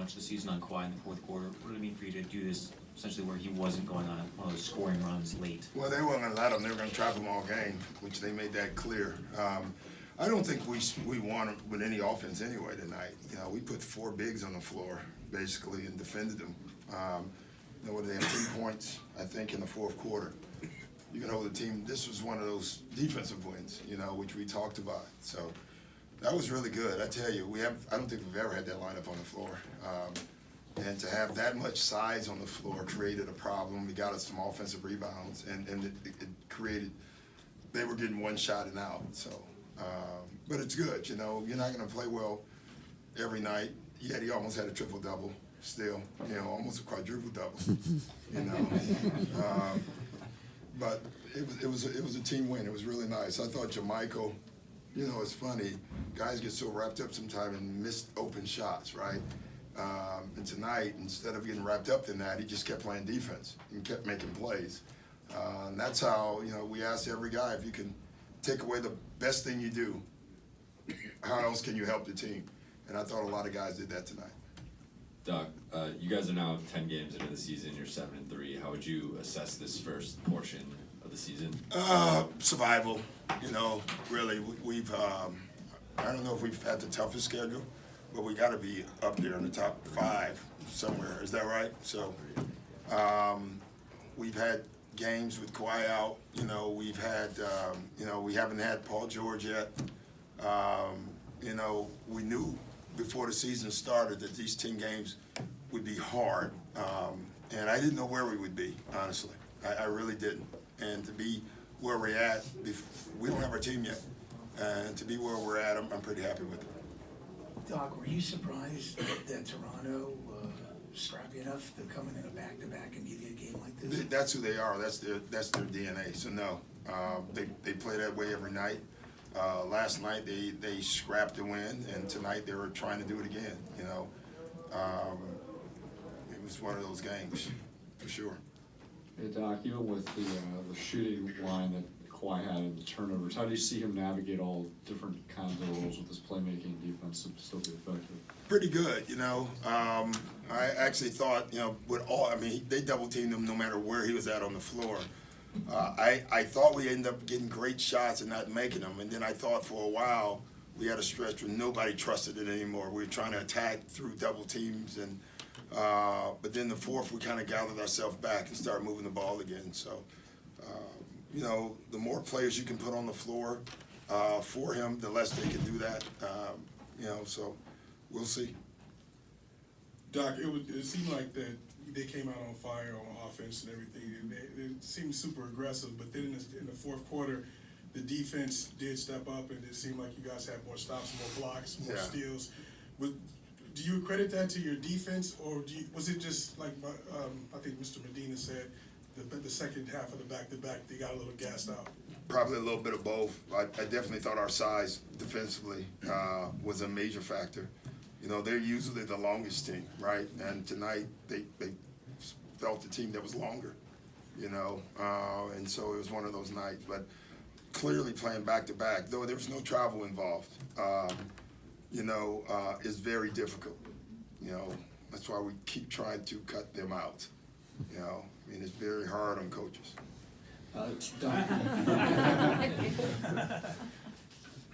much of the season on Kawhi in the fourth quarter. What did it mean for you to do this essentially where he wasn't going on one of those scoring runs late? Well, they weren't going to let him. They were going to trap him all game, which they made that clear. I don't think we won with any offense anyway tonight. You know, we put 4 bigs on the floor basically and defended them. You know, what, they have 3 points, I think, in the fourth quarter. You can hold the team. This was one of those defensive wins, you know, which we talked about. So that was really good. I tell you, I don't think we've ever had that lineup on the floor. And to have that much size on the floor created a problem. We got us some offensive rebounds, and it created, they were getting one shot and out. So, but it's good, you know. You're not going to play well every night. Yet he almost had a triple-double still, you know, almost a quadruple-double, you know. But it was a team win. It was really nice. I thought Jermichael, you know, it's funny. Guys get so wrapped up sometimes and miss open shots, right? And tonight, instead of getting wrapped up in that, he just kept playing defense and kept making plays. And that's how, you know, we asked every guy, if you can take away the best thing you do, how else can you help the team? And I thought a lot of guys did that tonight. Doc, you guys are now 10 games into the season. You're 7-3. How would you assess this first portion of the season? Survival. You know, really, we've. I don't know if we've had the toughest schedule, but we got to be up there in the top 5 somewhere. Is that right? So, we've had games with Kawhi out. You know, we've had. You know, we haven't had Paul George yet. You know, we knew before the season started that these 10 games would be hard, and I didn't know where we would be, honestly. I really didn't. And to be where we're at, we don't have our team yet, and to be where we're at, I'm pretty happy with it. Doc, were you surprised that Toronto scrappy enough to come in a back-to-back and give you a game like this? That's who they are. That's their DNA. So no, they play that way every night. Last night they scrapped to win, and tonight they were trying to do it again. You know, it was one of those games for sure. Hey Doc, even with the shooting line that Kawhi had and the turnovers, how do you see him navigate all different kinds of roles with his playmaking and defense to still be effective? Pretty good, you know. I actually thought, you know, they double teamed him no matter where he was at on the floor. I thought we ended up getting great shots and not making them, and then I thought for a while we had a stretch where nobody trusted it anymore. We were trying to attack through double teams, and but then the fourth we kind of gathered ourselves back and started moving the ball again. So, you know, the more players you can put on the floor for him, the less they can do that. You know, so we'll see. Doc, it seemed like that they came out on fire on offense and everything. They seemed super aggressive, but then in the fourth quarter, the defense did step up, and it seemed like you guys had more stops, more blocks, more steals. Do you credit that to your defense, or was it just like I think Mr. Medina said, the second half of the back-to-back, they got a little gassed out? Probably a little bit of both. I definitely thought our size defensively was a major factor. You know, they're usually the longest team, right? And tonight they felt the team that was longer, you know, and so it was one of those nights. But clearly playing back-to-back, though there was no travel involved, you know, is very difficult. You know, that's why we keep trying to cut them out. You know, I mean, it's very hard on coaches.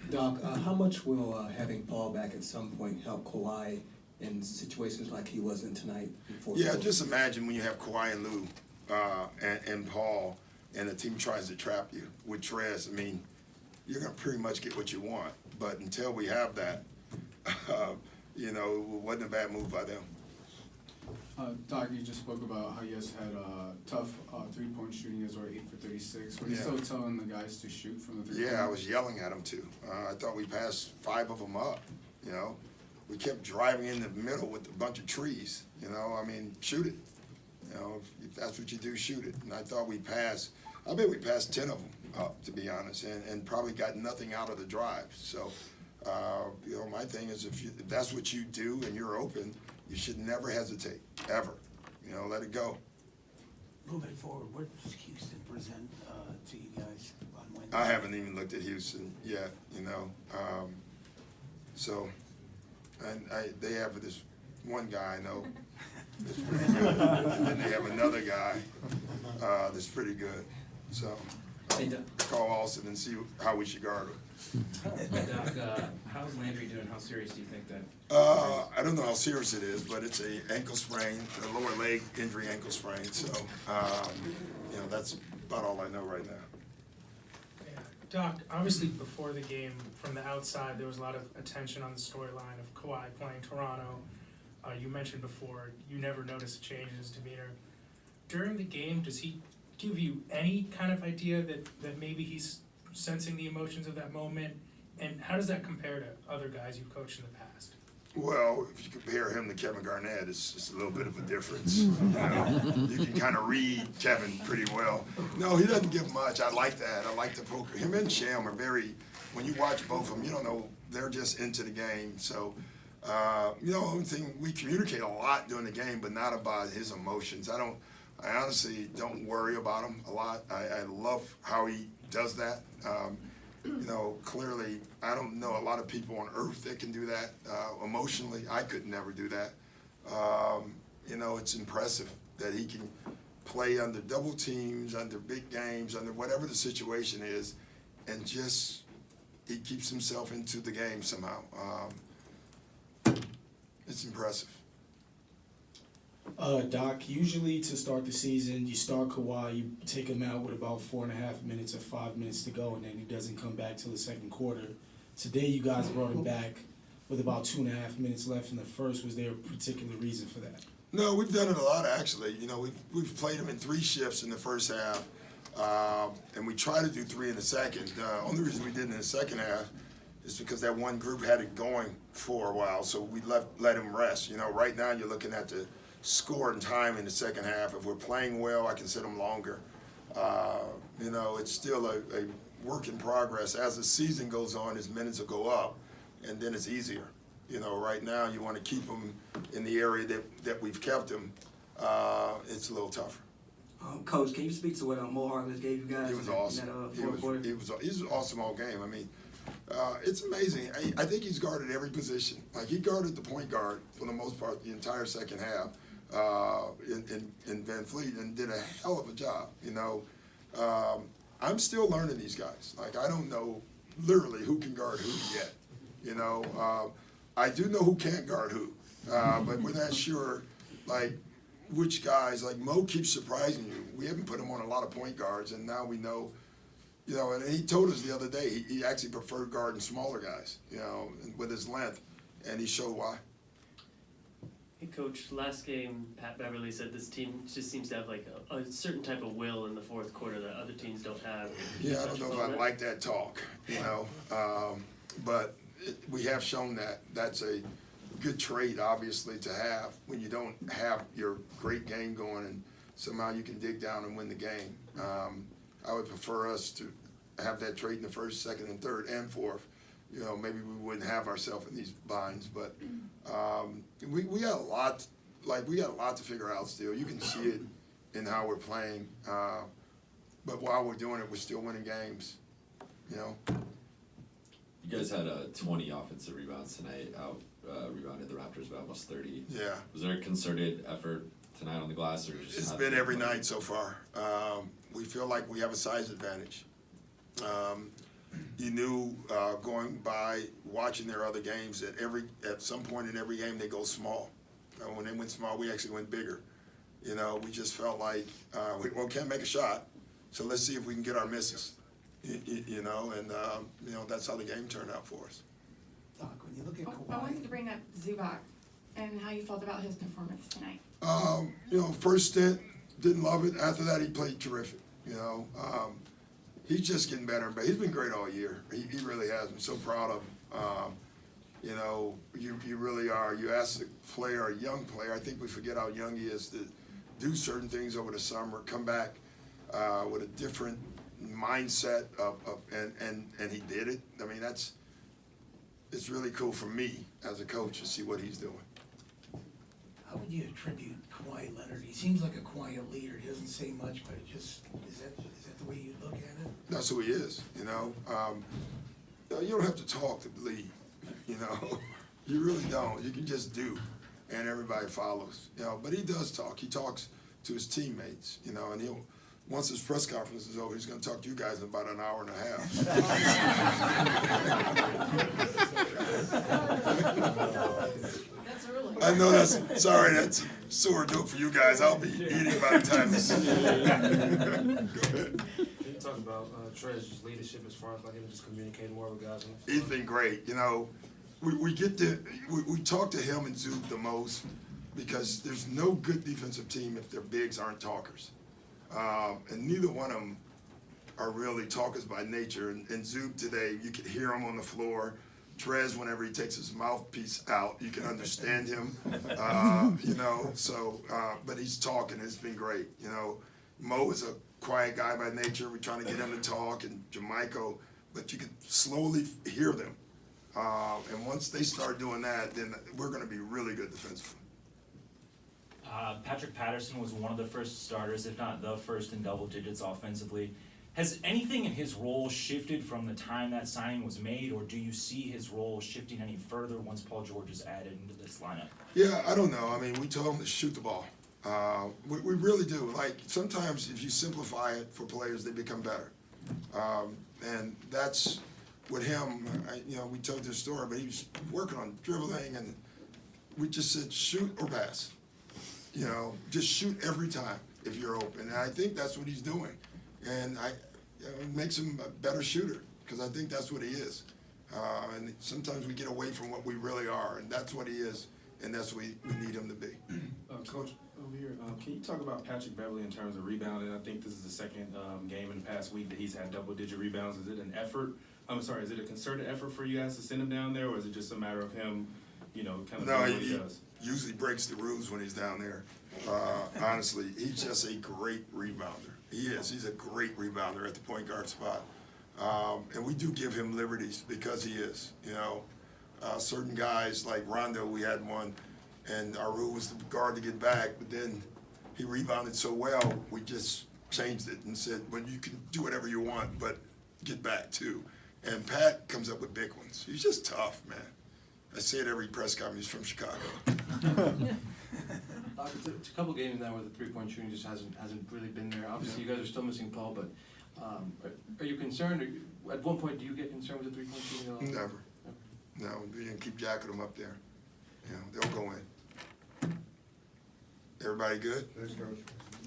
Doc, how much will having Paul back at some point help Kawhi in situations like he was in tonight? Yeah, just imagine when you have Kawhi and Lou and Paul, and the team tries to trap you with Trez. I mean, you're going to pretty much get what you want. But until we have that, you know, it wasn't a bad move by them. Doc, you just spoke about how you guys had tough three-point shooting. You guys were 8 for 36. Were you still telling the guys to shoot from the three-point? Yeah, I was yelling at them too. I thought we passed 5 of them up, you know. We kept driving in the middle with a bunch of trees, you know. I mean, shoot it. You know, if that's what you do, shoot it. And I thought we passed, I bet we passed 10 of them up, to be honest, and probably got nothing out of the drive. So, you know, my thing is if that's what you do and you're open, you should never hesitate, ever. You know, let it go. Moving forward, what does Houston present to you guys on Wednesday? I haven't even looked at Houston yet, you know. So, and they have this one guy I know that's pretty good, and then they have another guy that's pretty good. So Hey, Doc. call Austin and see how we should guard him. Doc, how's Landry doing? How serious do you think that? I don't know how serious it is, but it's a ankle sprain, a lower leg injury, ankle sprain. So, you know, that's about all I know right now. Yeah. Doc, obviously before the game, from the outside, there was a lot of attention on the storyline of Kawhi playing Toronto. You mentioned before, you never noticed a change in his demeanor. During the game, does he give you any kind of idea that maybe he's sensing the emotions of that moment? And how does that compare to other guys you've coached in the past? Well, if you compare him to Kevin Garnett, it's just a little bit of a difference. You know? You can kind of read Kevin pretty well. No, he doesn't give much. I like that. I like the poker. Him and Sham are very, when you watch both of them, you don't know, they're just into the game. So, you know, the only thing, we communicate a lot during the game, but not about his emotions. I honestly don't worry about him a lot. I love how he does that. You know, clearly, I don't know a lot of people on earth that can do that emotionally. I could never do that. You know, it's impressive that he can play under double teams, under big games, under whatever the situation is, and just he keeps himself into the game somehow. It's impressive. Doc, usually to start the season, you start Kawhi, you take him out with about 4.5 minutes or 5 minutes to go, and then he doesn't come back till the second quarter. Today, you guys brought him back with about 2.5 minutes left in the first. Was there a particular reason for that? No, we've done it a lot actually. You know, we've played him in 3 shifts in the first half, and we try to do 3 in the second. The only reason we did it in the second half is because that one group had it going for a while, so we let him rest. You know, right now you're looking at the score and time in the second half. If we're playing well, I can sit him longer. You know, it's still a work in progress. As the season goes on, his minutes will go up, and then it's easier. You know, right now you want to keep him in the area that we've kept him. It's a little tougher. Coach, can you speak to what Mo Harkless gave you guys? He was awesome. In that, fourth quarter? He was awesome all game. I mean, it's amazing. I think he's guarded every position. Like, he guarded the point guard for the most part the entire second half in Van Fleet, and did a hell of a job. You know, I'm still learning these guys. Like, I don't know literally who can guard who yet. You know, I do know who can't guard who, but we're not sure, like, which guys. Like, Mo keeps surprising you. We haven't put him on a lot of point guards, and now we know. You know, and he told us the other day he actually preferred guarding smaller guys, you know, with his length, and he showed why. Hey, Coach, last game, Pat Beverly said this team just seems to have like a certain type of will in the fourth quarter that other teams don't have. Yeah, I don't know if I like that talk, you know, but we have shown that. That's a good trait, obviously, to have when you don't have your great game going and somehow you can dig down and win the game. I would prefer us to have that trait in the first, second, and third, and fourth. You know, maybe we wouldn't have ourselves in these binds, but we got a lot. Like, we got a lot to figure out still. You can see it in how we're playing, but while we're doing it, we're still winning games. You know. You guys had 20 offensive rebounds tonight. Rebounded the Raptors by almost 30. Yeah. Was there a concerted effort tonight on the glass, or just? It's been every night so far. We feel like we have a size advantage. You knew going by watching their other games that at some point in every game they go small. When they went small, we actually went bigger. You know, we just felt like we can't make a shot, so let's see if we can get our misses. You know, and you know, that's how the game turned out for us. Doc, when you look at I Kawhi, wanted to bring up Zubac and how you felt about his performance tonight. You know, first stint, didn't love it. After that, he played terrific. You know, he's just getting better, but he's been great all year. He really has. I'm so proud of him. You know, you really are. You ask a player, a young player, I think we forget how young he is, to do certain things over the summer, come back with a different mindset and he did it. I mean, it's really cool for me as a coach to see what he's doing. how would you attribute Kawhi Leonard? He seems like a quiet leader. He doesn't say much, but it just is that the way you look at it? That's who he is, you know. You don't have to talk to lead, you know. You really don't. You can just do. and everybody follows. But he does talk. He talks to his teammates, and once his press conference is over, he's going to talk to you guys in about an hour and a half. That's early. I know that's a sore joke for you guys. I'll be eating by the time this. Go ahead. Can you talk about Trez's leadership as far as like him just communicating more with guys? He's been great. We talk to him and Zook the most because there's no good defensive team if their bigs aren't talkers. And neither one of them are really talkers by nature. And Zook today, you could hear him on the floor. Trez, whenever he takes his mouthpiece out, you can understand him. But he's talking. It's been great. Mo is a quiet guy by nature. We're trying to get him to talk, and Jamaica, but you can slowly hear them. And once they start doing that, then we're going to be really good defensively. Patrick Patterson was one of the first starters, if not the first in double digits offensively. Has anything in his role shifted from the time that signing was made, or do you see his role shifting any further once Paul George is added into this lineup? Yeah, I don't know. I mean, we told him to shoot the ball. We really do. Like, sometimes if you simplify it for players, they become better. And that's with him, we told this story, but he was working on dribbling, and we just said shoot or pass. Just shoot every time if you're open. And I think that's what he's doing. And it makes him a better shooter, because I think that's what he is. And sometimes we get away from what we really are, and that's what he is, and that's what we need him to be. Coach, over here, can you talk about Patrick Beverley in terms of rebounding? I think this is the second game in the past week that he's had double-digit rebounds. Is it an effort? Is it a concerted effort for you guys to send him down there, or is it just a matter of him, kind of doing what he does? Usually breaks the rules when he's down there. Honestly, he's just a great rebounder. He is. He's a great rebounder at the point guard spot. And we do give him liberties because he is. Certain guys like Rondo, we had one, and our rule was the guard to get back, but then he rebounded so well, we just changed it and said, well, you can do whatever you want, but get back too. And Pat comes up with big ones. He's just tough, man. I say it every press conference. He's from Chicago. It's a couple games now where the three-point shooting just hasn't really been there. Obviously, you guys are still missing Paul, but are you concerned? At one point, do you get concerned with the three-point shooting at all? Never. No, we can keep jacking them up there. They'll go in. Everybody good?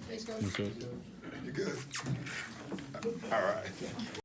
Thanks, Coach. You good? All right.